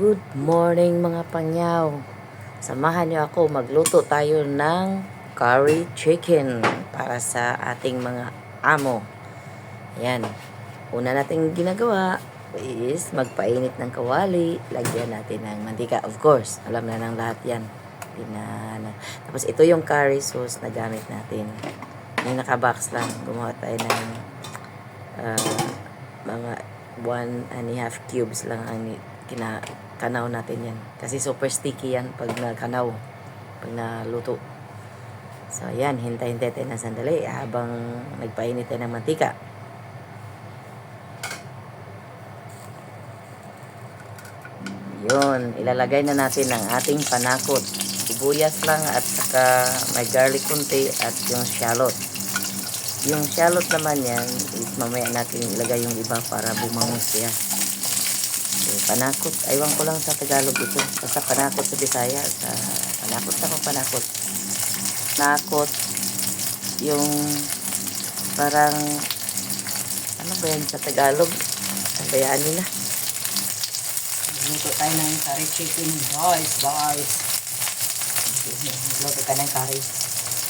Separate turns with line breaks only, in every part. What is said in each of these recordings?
Good morning mga pangyaw. Samahan niyo ako magluto tayo ng curry chicken para sa ating mga amo. Ayan. Una nating ginagawa is magpainit ng kawali. Lagyan natin ng mantika. Of course, alam na ng lahat yan. Tapos ito yung curry sauce na gamit natin. Yung nakabox lang. Gumawa tayo ng mga 1.5 cubes lang ang kinakanaw natin yan. Kasi super sticky yan pag nakanaw, pag naluto. So, ayan. Hintay-hintay tayo ng sandali habang nagpainit tayo ng mantika. Yun. Ilalagay na natin ang ating panakot. Sibuyas lang at saka may garlic kunti at yung shallot. Yung shallot naman yan, is mamaya natin ilagay yung iba para bumangos siya. Panakot, aywan ko lang sa Tagalog ito. Basta panakot sa Bisaya. Panakot. Nakot, yung parang, ano ba yan sa Tagalog? Bayaan nyo na. Luto tayo ng curry chicken, guys. Luto tayo ng curry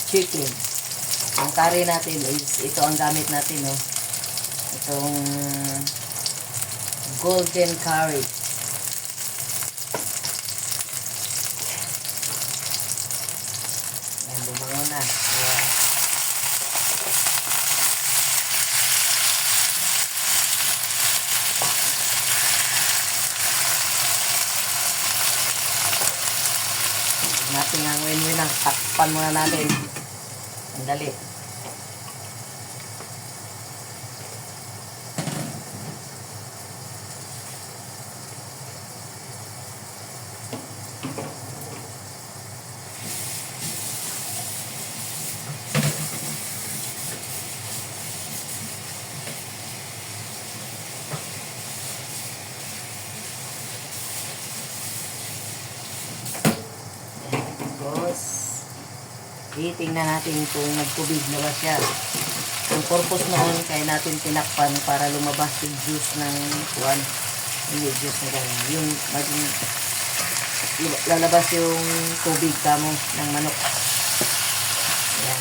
chicken. Ang curry natin is, ito ang gamit natin, no? Itong golden curry. Ayan, bumango na. Ayan. Natin ang win-win ang takpan muna natin. Sandali. Titingnan natin kung nagtubig na ba siya. Ang purpose noon, kaya natin tinakpan para lumabas yung juice ng kuwan. Hindi juice na gano'n. Yung maging lalabas yung tubig kamo ng manok. Ayan.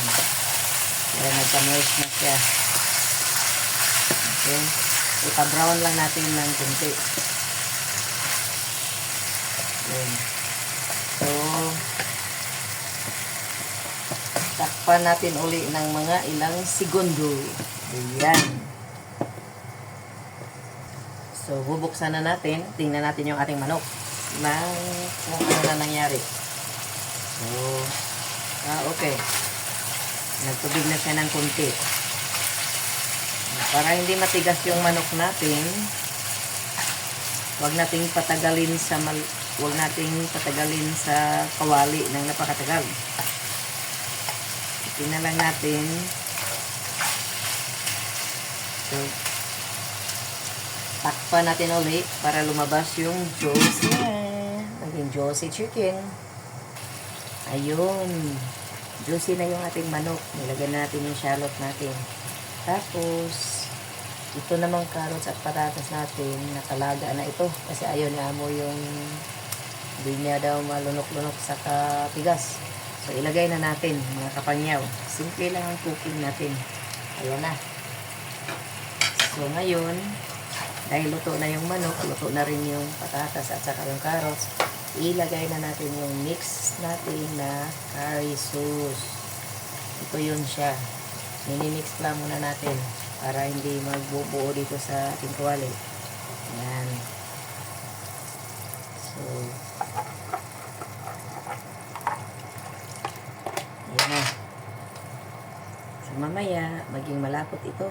Kaya nagka-moist na siya. Okay. Ipa-brown lang natin ng kunti. Ayan. So, takpan natin uli ng mga ilang segundo. Ayan. So, bubuksan na natin. Tingnan natin yung ating manok kung ano na nangyari. So, okay. Nagtubig na siya ng kunti. Para hindi matigas yung manok natin, huwag nating patagalin sa kawali ng napakatagal. Tingnan lang natin. So, takpan natin ulit para lumabas yung juicy na. Naging juicy chicken. Ayun. Juicy na yung ating manok. Nilagyan na natin yung shallot natin. Tapos, ito namang carrots at patatas natin. Nakalaga na ito. Kasi ayaw niya mo yung hindi niya daw malunok-lunok sa katigas. So, ilagay na natin, mga kapangyaw. Simple lang ang cooking natin. Ayan na. So, ngayon, dahil luto na yung manok, luto na rin yung patatas at saka yung carrots, ilagay na natin yung mix natin na curry sauce. Ito yun siya. Mini-mix lang muna natin para hindi magbubuo dito sa ating tuwali. Ayan. So, na. So, mamaya, maging malapot ito.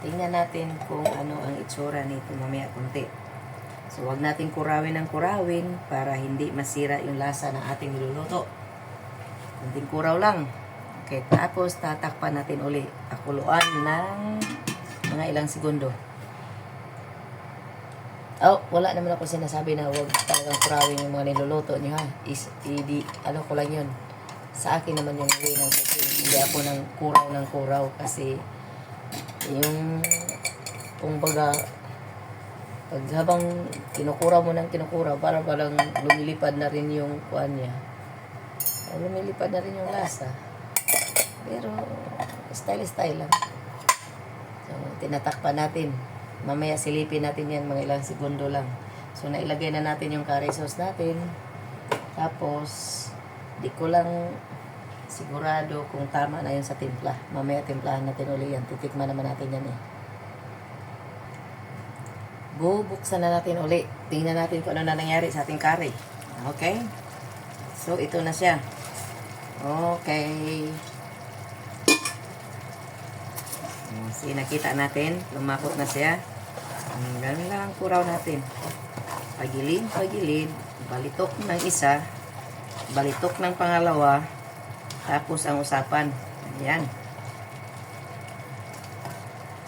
Tingnan natin kung ano ang itsura nito mamaya kunti. So, wag natin kurawin ng kurawin para hindi masira yung lasa ng ating niluluto. Kunting kuraw lang. Okay, tapos tatakpan natin uli. Pakuluan ng mga ilang segundo. Oh, wala naman ako sinasabi na huwag talagang kurawin yung mga niluluto nyo, ha. Ano ko lang yun. Sa akin naman yung way ng cooking. Hindi ako ng kuraw kasi yung kumbaga Pag habang kinukura mo ng kinukura, para parang lumilipad na rin yung kuan niya. Lumilipad na rin yung lasa. Pero, style-style lang. So, tinatakpan natin. Mamaya silipin natin yan, mga ilang segundo lang. So, nailagay na natin yung curry sauce natin. Tapos, di ko lang sigurado kung tama na yun sa timpla. Mamaya timplahan natin uli yan. Titikman naman natin yan eh. Bubuksan na natin uli. Tingnan natin kung ano na nangyari sa ating curry. Okay? So, ito na siya. Okay. See, nakita natin. Lumakot na siya. Ganun lang ang kuraw natin. Pagilid, pagilid. Balitok ng isa. Balitok ng pangalawa. Tapos ang usapan. Ayan.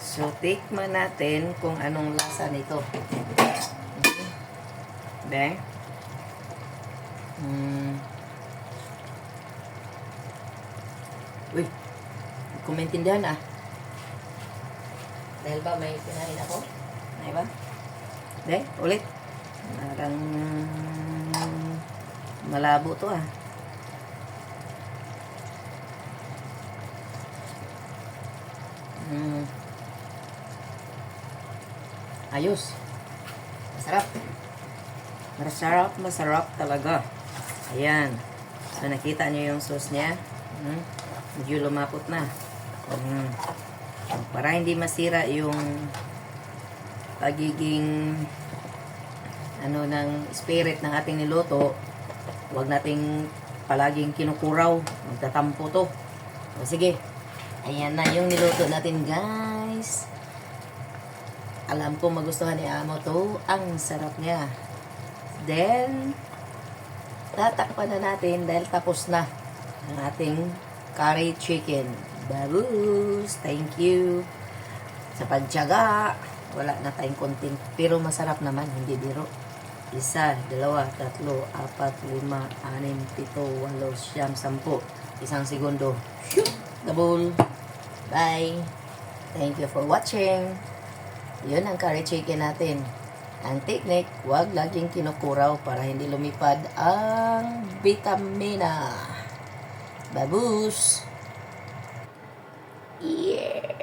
So, tikman natin kung anong lasa nito. Be? Uy. Kumintindihan ah. Dahil ba may kinain ako? May ba? De, ulit. Parang malabo to ah. Ayos. Masarap. Masarap, masarap talaga. Ayan. So, nakita nyo yung sauce niya. Medyo lumapot na. Para hindi masira yung pagiging ng spirit ng ating niluto, huwag nating palaging kinukuraw. Magtatampo to. O, sige. Ayan na yung niluto natin, guys. Alam ko magustuhan ni Amo to. Ang sarap niya. Then, tatakpan na natin dahil tapos na ang ating curry chicken. Babus! Thank you sa pagtiyaga. Wala na tayong content. Pero masarap naman. Hindi biro. 1, 2, 3, 4, 5, 6, 7, 8, 10. Isang segundo. Shoot! Double. Bye! Thank you for watching. Yun ang curry chicken natin. Ang technique, huwag laging kinukuraw para hindi lumipad ang vitamina. Babus! Yeah!